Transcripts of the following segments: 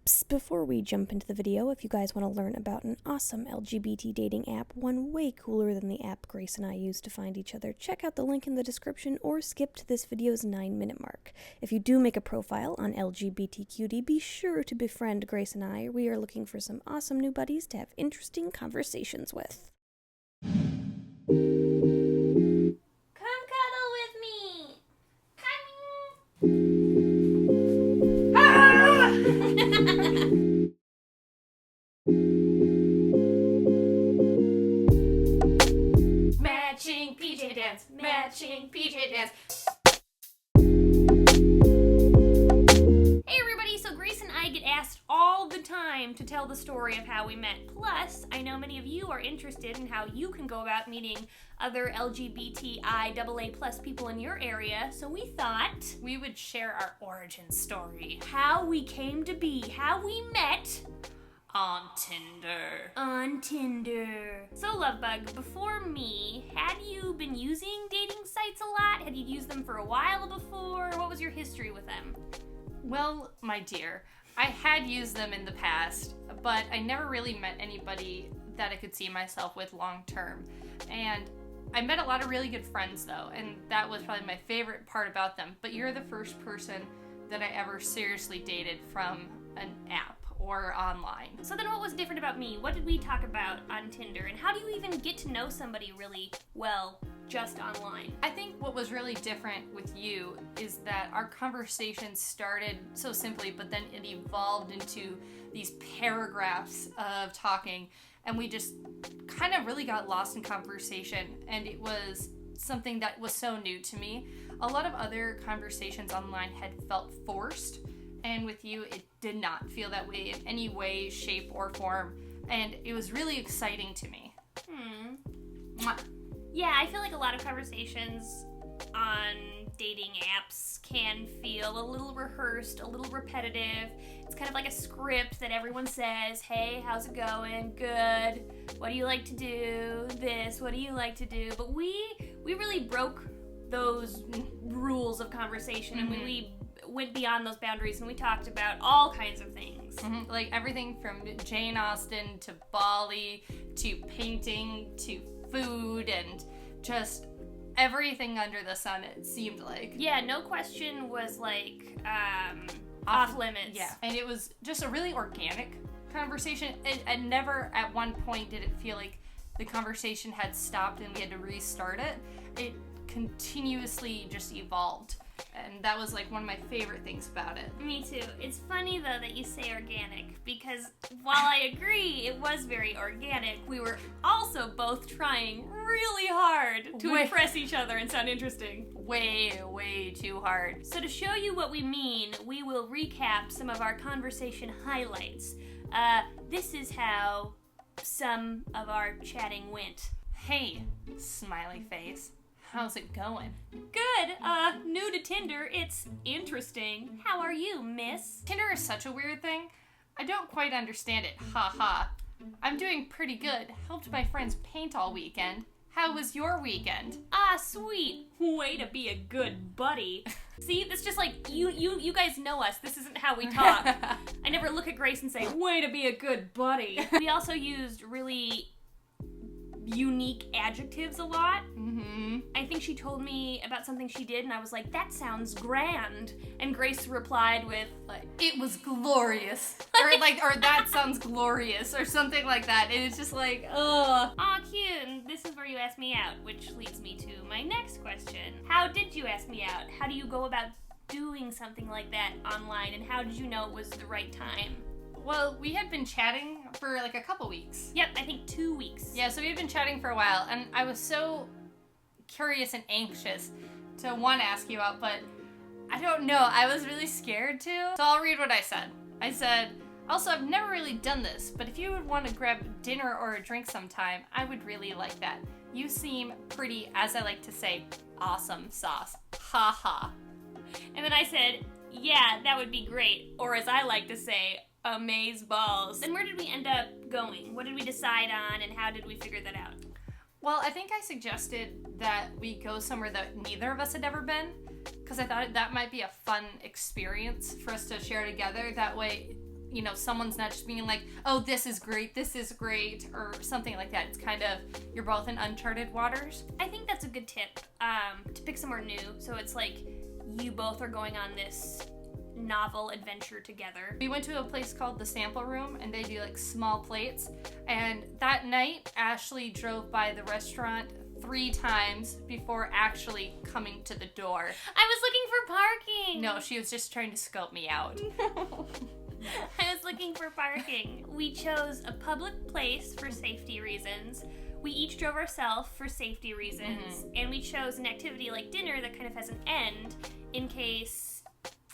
Psst, before we jump into the video, if you guys want to learn about an awesome LGBT dating app, one way cooler than the app Grace and I use to find each other, check out the link in the description or skip to this video's 9-minute mark. If you do make a profile on LGBTQutie, be sure to befriend Grace and I. We are looking for some awesome new buddies to have interesting conversations with. Come cuddle with me. Come. Matching PJ dance, matching PJ dance. Hey everybody, so Grace and I get asked all the time to tell the story of how we met. Plus, I know many of you are interested in how you can go about meeting other LGBTIAA+ people in your area, so we thought we would share our origin story. How we came to be, how we met on Tinder. So Lovebug, before me, had you been using dating sites a lot? Had you used them for a while before? What was your history with them? Well, my dear, I had used them in the past, but I never really met anybody that I could see myself with long term. And I met a lot of really good friends though, and that was probably my favorite part about them. But you're the first person that I ever seriously dated from an app or online. So then what was different about me? What did we talk about on Tinder? And how do you even get to know somebody really well just online? I think what was really different with you is that our conversation started so simply, but then it evolved into these paragraphs of talking, and we just kind of really got lost in conversation, and it was something that was so new to me. A lot of other conversations online had felt forced, and with you, it did not feel that way in any way, shape, or form, and it was really exciting to me. Mwah. Yeah, I feel like a lot of conversations on dating apps can feel a little rehearsed, a little repetitive. It's kind of like a script that everyone says, hey, how's it going? Good. What do you like to do? This. What do you like to do? But we really broke those rules of conversation, and we went beyond those boundaries, and we talked about all kinds of things. Like everything from Jane Austen to Bali to painting to food and just everything under the sun, it seemed like. Yeah, no question was like off limits. Yeah, and it was just a really organic conversation. And never at one point did it feel like the conversation had stopped and we had to restart it. It continuously just evolved. And that was like one of my favorite things about it. Me too. It's funny though that you say organic, because while I agree it was very organic, we were also both trying really hard to impress each other and sound interesting. Way too hard. So to show you what we mean, we will recap some of our conversation highlights. This is how some of our chatting went. Hey, smiley face. How's it going? Good. New to Tinder. It's interesting. How are you, miss? Tinder is such a weird thing. I don't quite understand it. Ha ha. I'm doing pretty good. Helped my friends paint all weekend. How was your weekend? Ah, sweet. Way to be a good buddy. See, that's just like, you guys know us. This isn't how we talk. I never look at Grace and say, way to be a good buddy. We also used really unique adjectives a lot. I think she told me about something she did and I was like, that sounds grand. And Grace replied with, like, it was glorious. or that sounds glorious, or something like that. And it's just like, ugh. Aw, cute. And this is where you ask me out, which leads me to my next question. How did you ask me out? How do you go about doing something like that online, and how did you know it was the right time? Well, we had been chatting for like a couple weeks. Yep, I think 2 weeks. Yeah, so we had been chatting for a while, and I was so curious and anxious to want to ask you out, but I don't know, I was really scared to. So I'll read what I said. I said, also, I've never really done this, but if you would want to grab dinner or a drink sometime, I would really like that. You seem pretty, as I like to say, awesome sauce. Ha ha. And then I said, yeah, that would be great. Or as I like to say, amaze balls. Then where did we end up going? What did we decide on, and how did we figure that out? Well, I think I suggested that we go somewhere that neither of us had ever been, because I thought that might be a fun experience for us to share together. That way, someone's not just being like, oh, this is great, or something like that. It's kind of, you're both in uncharted waters. I think that's a good tip, to pick somewhere new. So it's like you both are going on this novel adventure together. We went to a place called the Sample Room, and they do like small plates. And that night, Ashley drove by the restaurant 3 times before actually coming to the door. I was looking for parking. No, she was just trying to scope me out. I was looking for parking. We chose a public place for safety reasons. We each drove ourselves for safety reasons. And we chose an activity like dinner that kind of has an end in case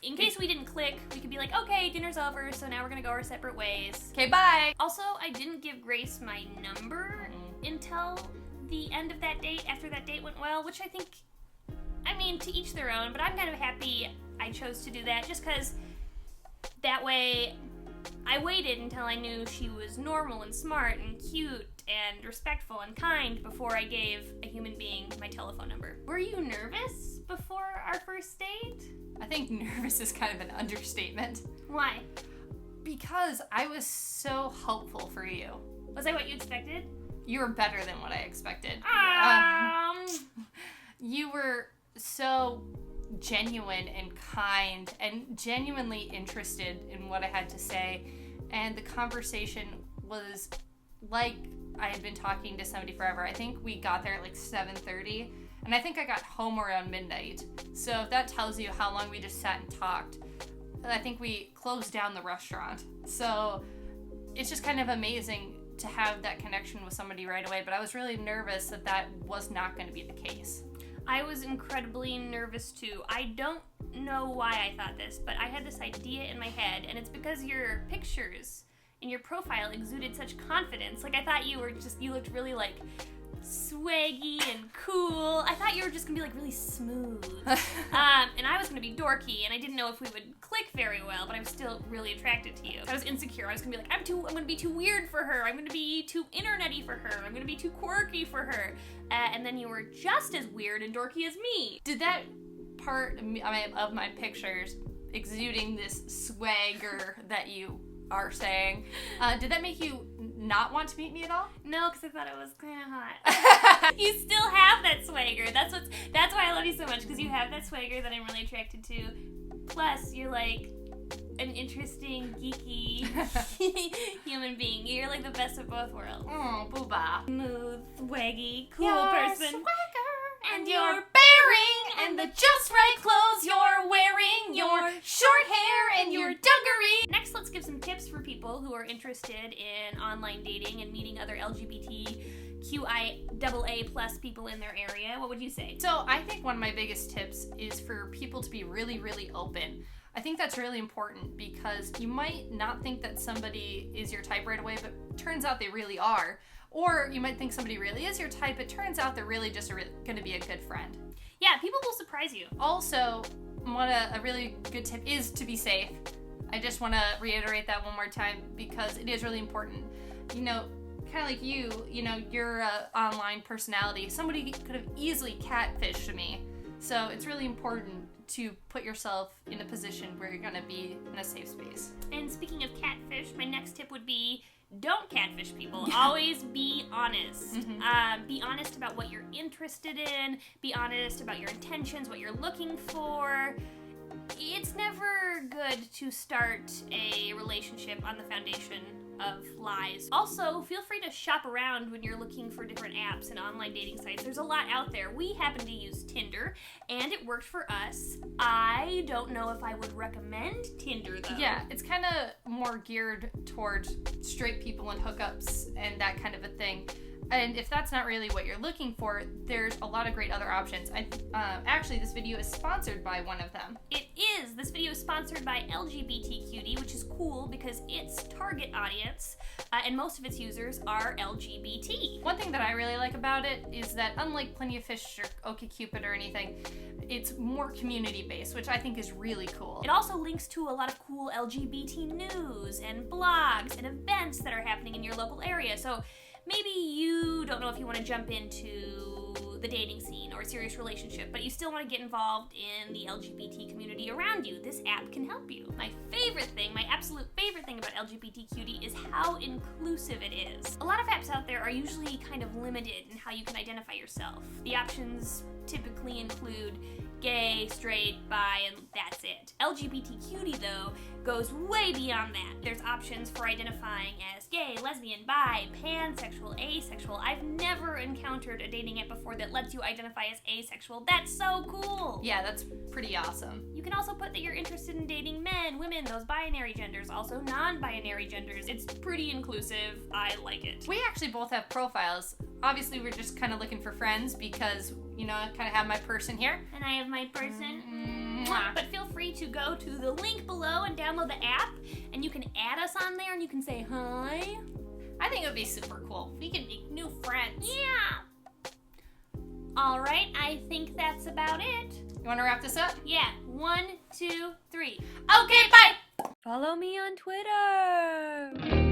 we didn't click. We could be like, okay, dinner's over, so now we're gonna go our separate ways. Okay, bye. Also, I didn't give Grace my number until the end of that date, after that date went well, which I think, to each their own, but I'm kind of happy I chose to do that just because that way I waited until I knew she was normal and smart and cute and respectful and kind before I gave a human being my telephone number. Were you nervous before our first date? I think nervous is kind of an understatement. Why? Because I was so hopeful for you. Was I what you expected? You were better than what I expected. You were so genuine and kind and genuinely interested in what I had to say, and the conversation was like I had been talking to somebody forever. I think we got there at like 7:30, and I think I got home around midnight. So if that tells you how long we just sat and talked, I think we closed down the restaurant. So it's just kind of amazing to have that connection with somebody right away, but I was really nervous that that was not going to be the case. I was incredibly nervous too. I don't know why I thought this, but I had this idea in my head, and it's because your pictures in your profile exuded such confidence. Like, I thought you looked really like swaggy and cool. I thought you were just gonna be like really smooth. And I was gonna be dorky, and I didn't know if we would click very well, but I was still really attracted to you. I was insecure. I was gonna be like, I'm gonna be too weird for her. I'm gonna be too internety for her. I'm gonna be too quirky for her. And then you were just as weird and dorky as me. Did that part of my pictures exuding this swagger that you are saying, did that make you not want to meet me at all? No, because I thought it was kind of hot. You still have that swagger. That's why I love you so much, because you have that swagger that I'm really attracted to. Plus, you're like an interesting, geeky human being. You're like the best of both worlds. Oh, booba. Smooth, swaggy, cool your person. Swagger and your bearing and the just right clothes you're wearing, your short hair and your dungaree. Next, let's give some tips for people who are interested in online dating and meeting other LGBTQIAA+ people in their area. What would you say? So I think one of my biggest tips is for people to be really, really open. I think that's really important because you might not think that somebody is your type right away, but turns out they really are. Or you might think somebody really is your type, but turns out they're really just going to be a good friend. Yeah, people will surprise you. Also, a really good tip is to be safe. I just want to reiterate that one more time because it is really important. Kind of like you're an online personality. Somebody could have easily catfished me. So it's really important to put yourself in a position where you're going to be in a safe space. And speaking of catfish, my next tip would be don't catfish people. Always be honest. Mm-hmm. Be honest about what you're interested in. Be honest about your intentions, what you're looking for. It's never good to start a relationship on the foundation of lies. Also, feel free to shop around when you're looking for different apps and online dating sites. There's a lot out there. We happen to use Tinder, and it worked for us. I don't know if I would recommend Tinder, though. Yeah, it's kind of more geared towards straight people and hookups and that kind of a thing. And if that's not really what you're looking for, there's a lot of great other options. Actually, this video is sponsored by one of them. It is. This video is sponsored by LGBTQutie, which is cool because its target audience and most of its users are LGBT. One thing that I really like about it is that unlike Plenty of Fish or OkCupid or anything, it's more community-based, which I think is really cool. It also links to a lot of cool LGBT news and blogs and events that are happening in your local area. So maybe you don't know if you want to jump into the dating scene or a serious relationship, but you still want to get involved in the LGBT community around you. This app can help you. My absolute favorite thing about LGBTQutie is how inclusive it is. A lot of apps out there are usually kind of limited in how you can identify yourself. The options typically include gay, straight, bi, and that's it. LGBTQutie, though, goes way beyond that. There's options for identifying as gay, lesbian, bi, pansexual, asexual. I've never encountered a dating app before that lets you identify as asexual. That's so cool! Yeah, that's pretty awesome. You can also put that you're interested in dating men, women, those binary genders, also non-binary genders. It's pretty inclusive. I like it. We actually both have profiles. Obviously, we're just kind of looking for friends because, you know, I kind of have my person here. And I have my person. But feel free to go to the link below and download the app, and you can add us on there and you can say hi. I think it would be super cool. We can make new friends. Yeah. All right, I think that's about it. You want to wrap this up? Yeah. 1, 2, 3. Okay, bye! Follow me on Twitter.